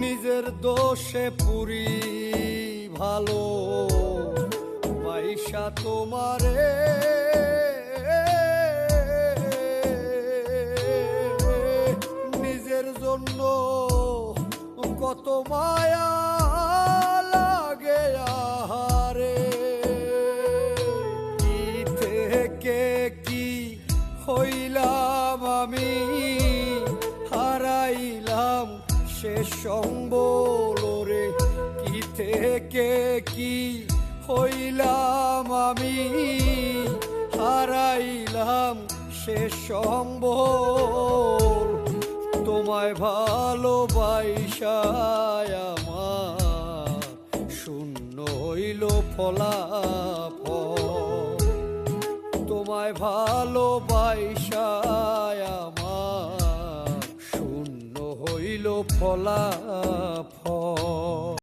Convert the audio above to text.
নিজের দোষে পুরি ভালো পয়সা তোমারে নিজের জন্য কত মায়া লাগে আহারে কি থেকে কি হইলাম আমি হারাইলাম শেষ সম্বল রে কি থেকে কি হইলাম আমি হারাইলাম শেষ সম্বল তোমায় ভালোবাসায় আমার শূন্য হইল ফলাফল তোমায় ভালোবাসায় আমার শূন্য হইল ফলাফল